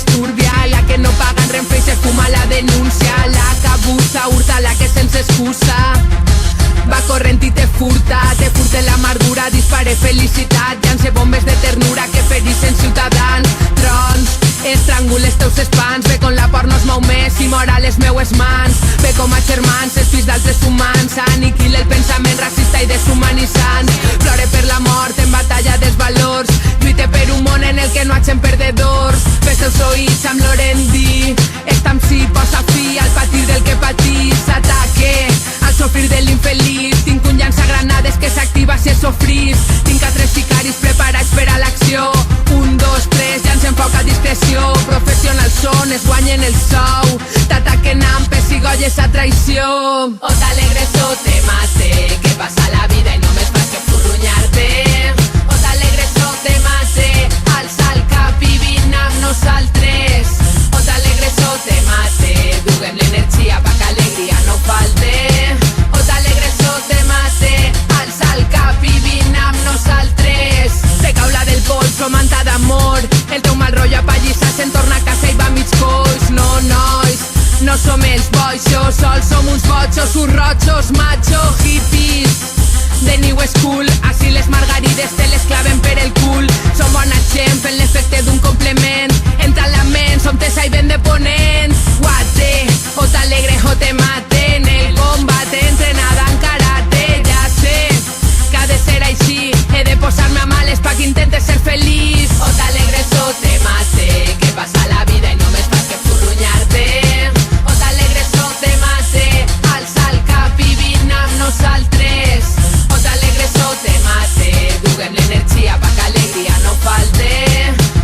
disturbia, la que no paga en Renfe y se fuma la denuncia, la que abusa, hurta, la que sense excusa. Va corrent i te furte l'amargura, dispare felicitat, llança bombes de ternura que ferixen ciutadans. Trons, estrangula els teus espans, ve con la por no es mou més i mor a les meues mans. Ve com a germans, els fills d'altres humans, aniquila el pensament racista i deshumanitzant. Plore per la mort en batalla dels valors, lluite per un món en el que no hagin perdedors. Fes els oïts amb l'orendi, esta MC posa fi al patir del que patís. Ataque al sofrir de l'infeliç, tinc un llançagranades que s'activa si es sofrís. Tinc a 3 sicaris preparats per a l'acció, 1, 2, 3, llancen foc a discreció. Professionals són, es guanyen el sou, t'ataquen amb pessigolles a traïció. O t'alegres o te mate, que passa la vida i només fas que furrunyar-te. O t'alegres o te mate, alça el cap i vine amb nosaltres. O t'alegres o te mate, duguem l'energia pa que alegria no falte. O t'alegres o te mate, alça el cap i vine amb nosaltres. Te cau la del polso, manta d'amor, el teu mal rotllo apallissa, se'n torna a casa i va mig coix. No, nois, no som els boixos, sols som uns botxos, uns rotxos, macho, hippies de New School. Així les margarides te les claven per el cul. Som bona gent fent l'efecte d'un complement, entra en la ment, som tesa i ben de ponent. Guate, o t'alegre o te maten, el combate entrenada en karate. Ja sé que ha de ser així, he de posar-me a males pa que intentes ser feliç. O t'alegres o te mate, que passa la vida i només fas que furrunyar-te. O t'alegres o te mate, alça el cap i vine amb nosaltres. O t'alegres o te mate, duguem l'energia pa que alegria no falte.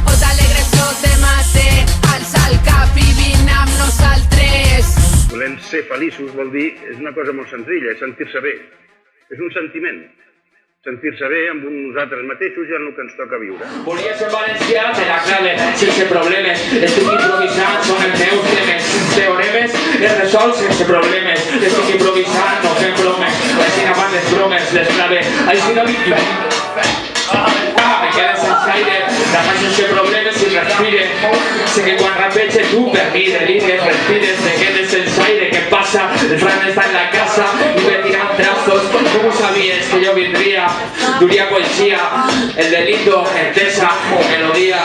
O t'alegres o te mate, alça el cap i vine amb nosaltres. Volem ser feliços vol dir, és una cosa molt senzilla, és sentir-se bé. És un sentiment. Sentir-se bé amb nosaltres mateixos i en el que ens toca viure. Volia ser valencià, te la clave, sense problemes. Estic improvisant, són els meus temes. Teoremes es resol sense problemes. Estic improvisant, no fem bromes. Així no van les bromes, les clave. Així no vinc. Me quedes sense aire, la faig sense problemes i respire. Sé que quan rapeche tu per mi delires, respires, te quedes sense aire. ¿Qué pasa? El Fran está en la casa y me tiran trazos. ¿Cómo sabías que yo vendría? Duría poesía, el delito, certeza o melodía.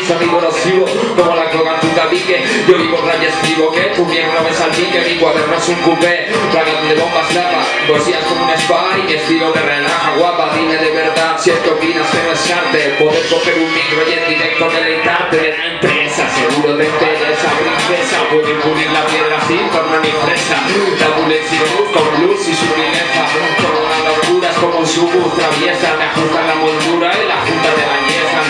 Sonido nocivo, como la coca tu tabique. Yo vivo raya escribo que tu mierda me salpique. Mi cuaderno es un coupé, plagado de bombas lava. Poesías como un spa y mi estilo me relaja. Guapa, dime de verdad si es que opinas que no es arte. Poder coger un micro y en directo deleitarte de la empresa. Seguro te interesa, princesa. Puedo impulir la piedra sin torno ni fresa. La bullet sin luz, con luz y sutileza. Como las locuras como un subus traviesa. Me ajustan la moldura y la junta de la niesa.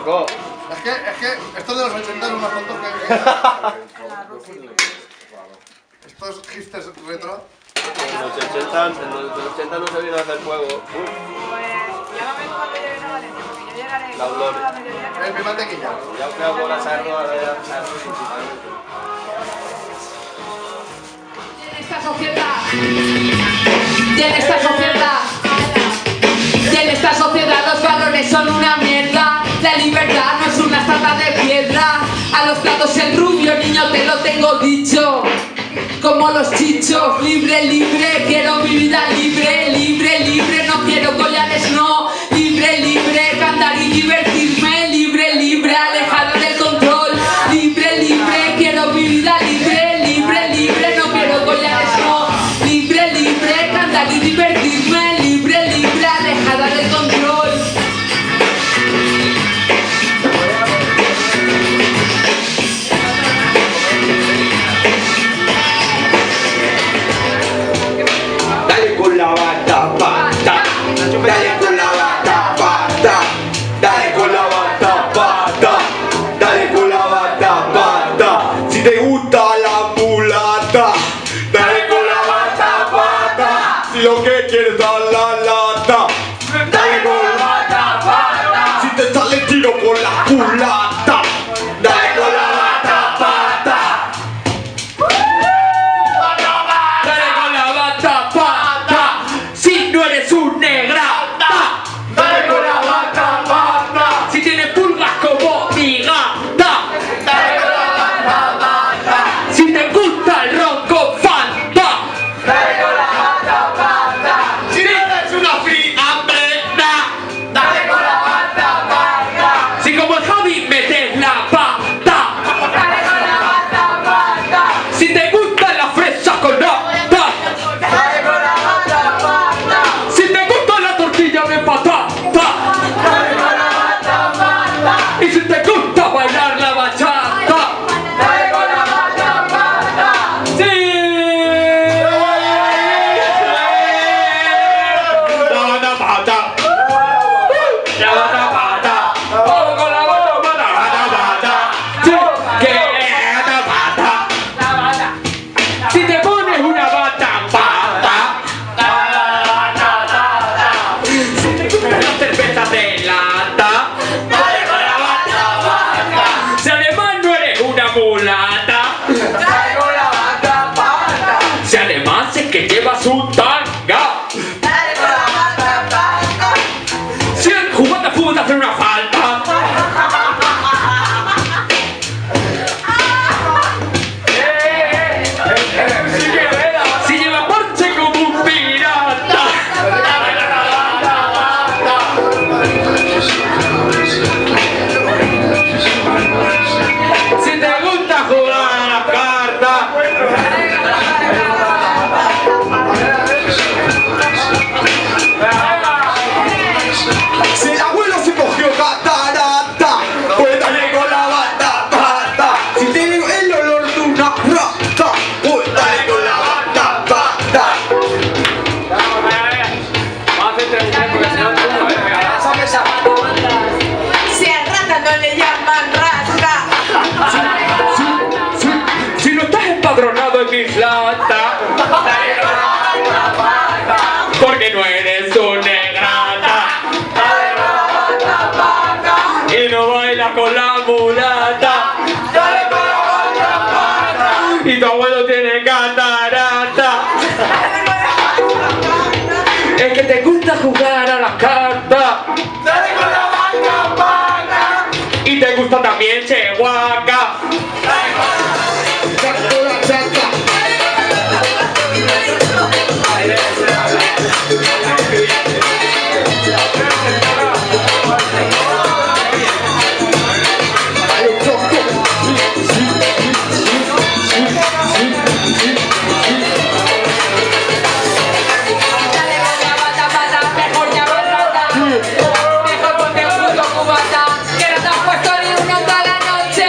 loco. Es que esto de los 80 es más tonto que... Estos hipsters retro. En los 80 no se viene a hacer juego. Pues llámame cuando llegues a Valencia, porque yo llegaré La Aurora. a mediodía. Es mi mantequilla. Ya os quedo por la sarro, ahora ya sarro Y en esta sociedad los valores son una mierda. La libertad no es una estatua de piedra. A los platos el rubio, niño, te lo tengo dicho. Como los chichos, libre, libre, quiero mi vida libre, libre, libre, no quiero collares, no. Libre, libre, cantar y divertirme, libre, libre, alejada del control. Libre, libre, quiero mi vida libre, libre, libre, no quiero collares, no. Libre, libre, cantar y divertirme, libre, libre, alejada del control. Dale con la bata, pata. Dale con la bata, pata. Dale con la bata, pata. Dale con la bata, pata. Si te gusta la mulata, dale con la bata, pata. Si lo que quieres dar la lata, dale con la bata, pata. Si te sale tiro por la culata, dale con la bata, pata. Dale con la bata, pata. Si no eres un negrata. Dale con la bata, pata. Si tienes pulgas como mi gata. Dale con la bata, pata. Si te gusta el ron con Fanta. Dale con la bata, pata. Si eres una friambrera, dale con la bata, pata. Si como el Javi metes la pata. Dale con la bata, pata. Si te gusta la fresa con nata. Dale con la bata, pata. Si te gusta la tortilla de patata. Dale con la bata, pata. Y si te gusta bailar la bachata. Dale con la bata, pata. ¡Sí! La bata pata. La bata pata. Vamos con la bata pata. La bata pata. Sí, que la bata pata. Si te pones una bata pata. Si te gustan las cervezas de lata. Dale con la bata, pata. Si además no eres una mulata. Dale con la bata, pata. Si además es que llevas un tanga. Dale con la bata, pata. Si el jugando a fútbol te hace una falta. Si lleva porche como un pirata. Si te gusta jugar a la carta. Si el abuelo se cogió catarata, pues dale con la bata, pata. Si tiene el olor de una rata, pues dale con la bata, pata. Vamos a hacer 3 porque si no, Si a rata no le llaman rata. si no estás empadronado en mi flata, Dale con la bata, pata. porque no eres un negrata Dale con la bata, pata. y no bailas con la mulata Dale con la bata, pata. y tu abuelo tiene catarata. Es que te gusta jugar a las cartas Dale con la bata, pata. y te gusta también Chehuaca. Dale con la bata, pata, mejor llama rata. Mejor ponte un puto cubata, que no te has puesto ni uno toda la noche.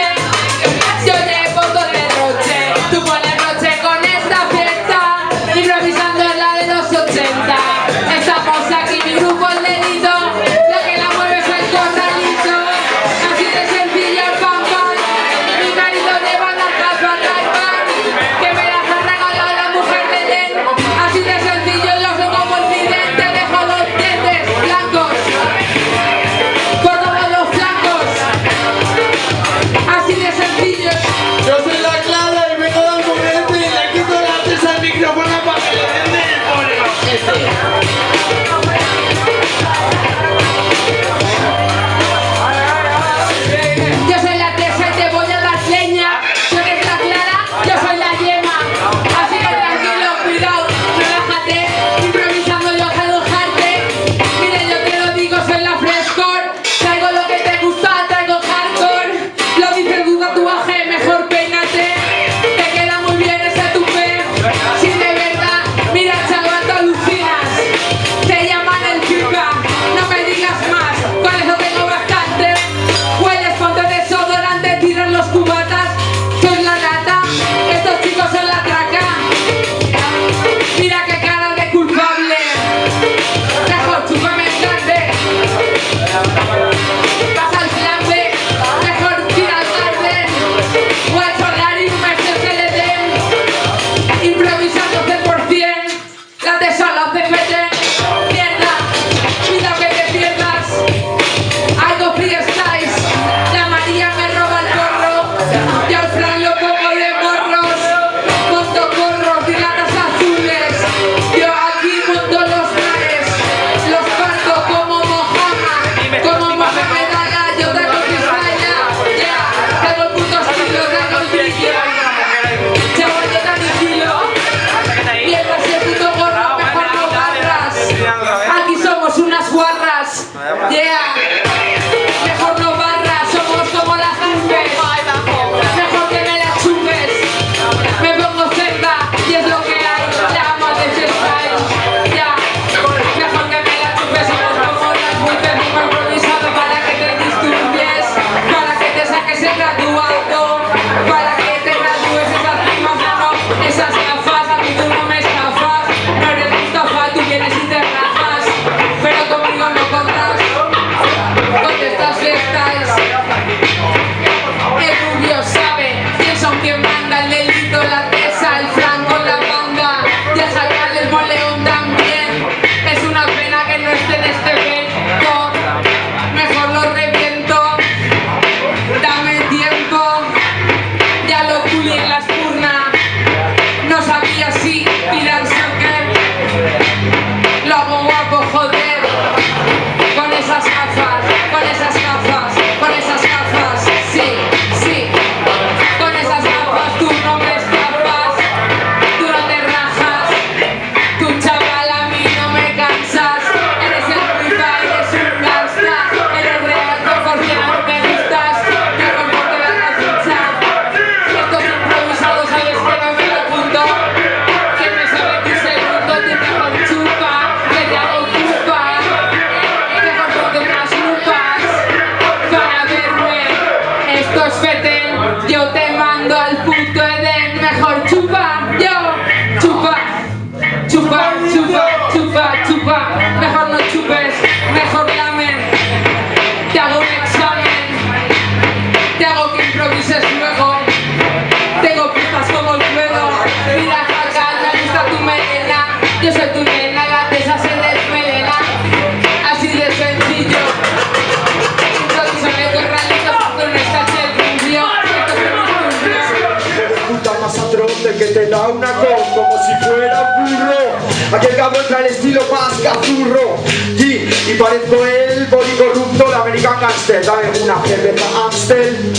da una con como si fuera un burro. Aquel cabrón trae el estilo más cazurro. Y parezco el body corrupto de American Gangster. Dame una cerveza Amstel.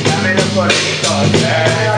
Dame los porritos,